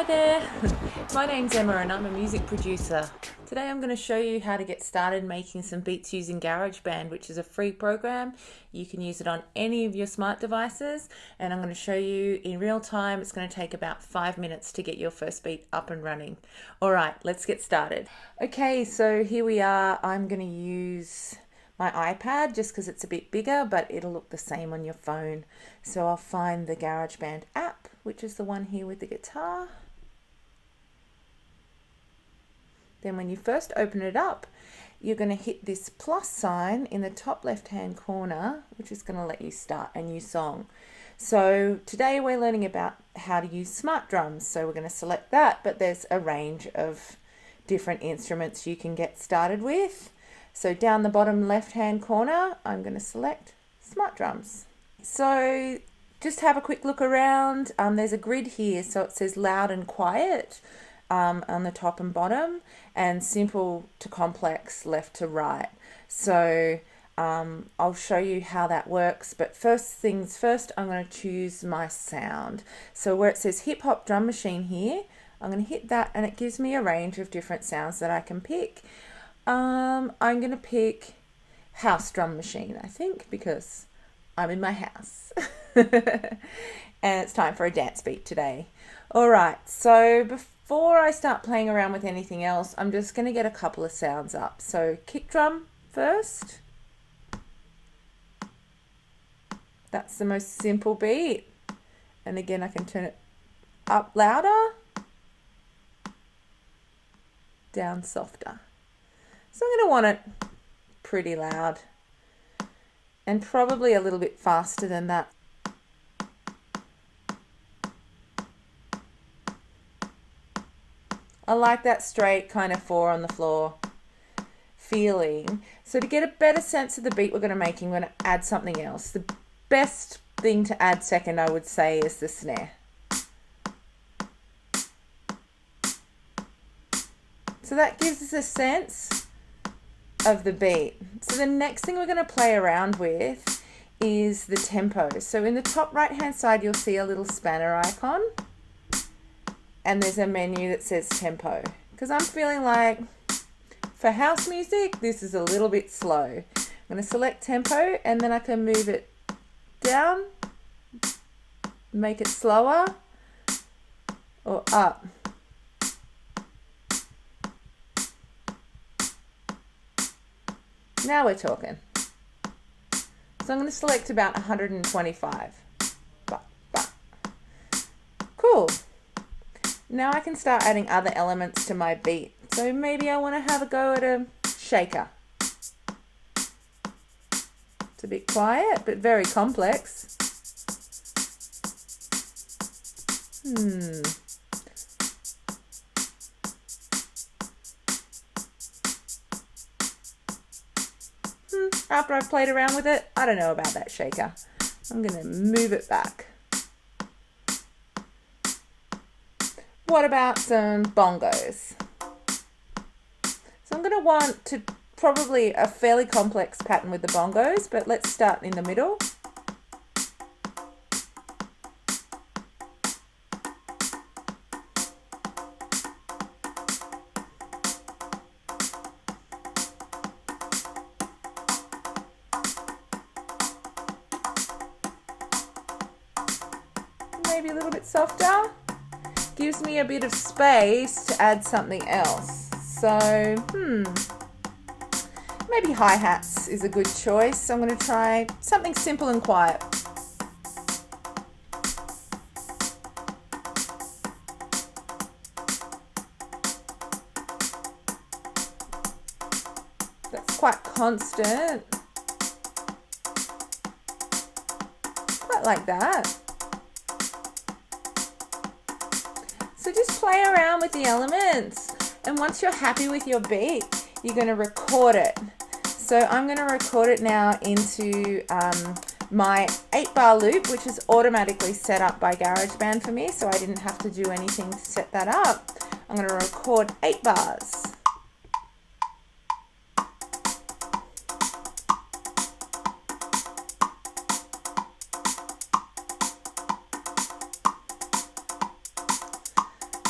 there, my name's Emma and I'm a music producer. Today I'm going to show you how to get started making some beats using Garageband, which is a free program. You can use it on any of your smart devices, and I'm going to show you in real time. It's going to take about 5 minutes to get your first beat up and running. Alright, let's get started. Okay, so here we are. I'm going to use my iPad just because it's a bit bigger, but it'll look the same on your phone. So I'll find the Garageband app, which is the one here with the guitar. Then when you first open it up, you're going to hit this plus sign in the top left hand corner, which is going to let you start a new song. So today we're learning about how to use smart drums. So we're going to select that, but there's a range of different instruments you can get started with. So down the bottom left hand corner, I'm going to select smart drums. So just have a quick look around. There's a grid here, so it says loud and quiet on the top and bottom, and simple to complex left to right. So I'll show you how that works, but first things first, I'm going to choose my sound. So where it says hip hop drum machine here, I'm going to hit that and it gives me a range of different sounds that I can pick. I'm going to pick house drum machine, I think, because I'm in my house. And it's time for a dance beat today. Alright, so before I start playing around with anything else, I'm just going to get a couple of sounds up. So kick drum first. That's the most simple beat. And again, I can turn it up louder, down softer. So I'm going to want it pretty loud and probably a little bit faster than that. I like that straight kind of 4 on the floor feeling. So to get a better sense of the beat we're going to make, I'm going to add something else. The best thing to add second, I would say, is the snare. So that gives us a sense of the beat. So the next thing we're going to play around with is the tempo. So in the top right hand side, you'll see a little spanner icon. And there's a menu that says tempo, because I'm feeling like for house music, this is a little bit slow. I'm going to select tempo and then I can move it down, make it slower, or up. Now we're talking. So I'm going to select about 125. Cool. Now I can start adding other elements to my beat. So maybe I want to have a go at a shaker. It's a bit quiet, but very complex. After I've played around with it, I don't know about that shaker. I'm going to move it back. What about some bongos? So I'm going to want to probably a fairly complex pattern with the bongos, but let's start in the middle. Maybe a little bit softer. Gives me a bit of space to add something else. So, maybe hi-hats is a good choice. I'm going to try something simple and quiet. That's quite constant. Quite like that. So just play around with the elements, and once you're happy with your beat, you're going to record it. So I'm going to record it now into my 8-bar loop, which is automatically set up by GarageBand for me, so I didn't have to do anything to set that up. I'm going to record 8 bars.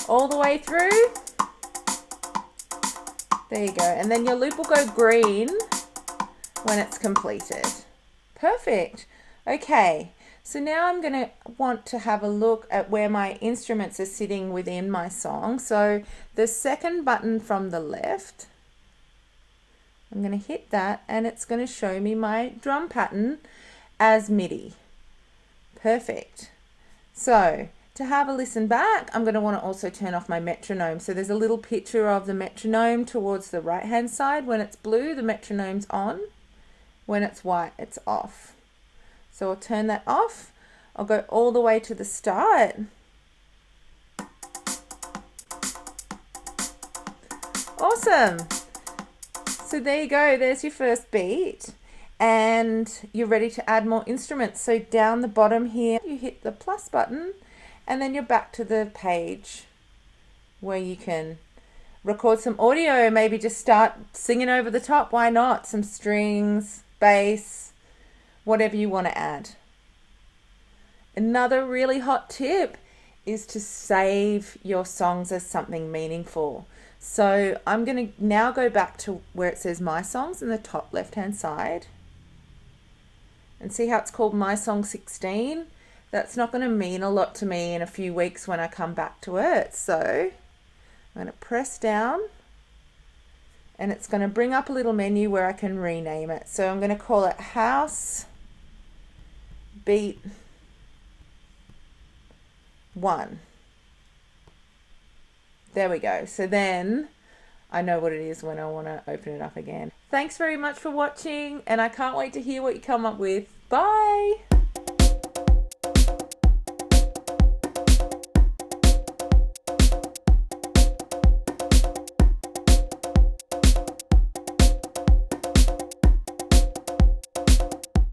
all the way through. There you go. And then your loop will go green when it's completed. Perfect. Okay, so now I'm going to want to have a look at where my instruments are sitting within my song. So the second button from the left, I'm going to hit that and it's going to show me my drum pattern as MIDI. Perfect. So to have a listen back, I'm going to want to also turn off my metronome. So there's a little picture of the metronome towards the right hand side. When it's blue, the metronome's on. When it's white, it's off. So I'll turn that off. I'll go all the way to the start. Awesome. So there you go. There's your first beat. And you're ready to add more instruments. So down the bottom here, you hit the plus button and then you're back to the page where you can record some audio, maybe just start singing over the top. Why not? Some strings, bass, whatever you want to add. Another really hot tip is to save your songs as something meaningful. So I'm going to now go back to where it says My Songs in the top left hand side. And see how it's called My Song 16? That's not going to mean a lot to me in a few weeks when I come back to it. So I'm going to press down and it's going to bring up a little menu where I can rename it. So I'm going to call it House Beat 1. There we go. So then I know what it is when I want to open it up again. Thanks very much for watching, and I can't wait to hear what you come up with. Bye!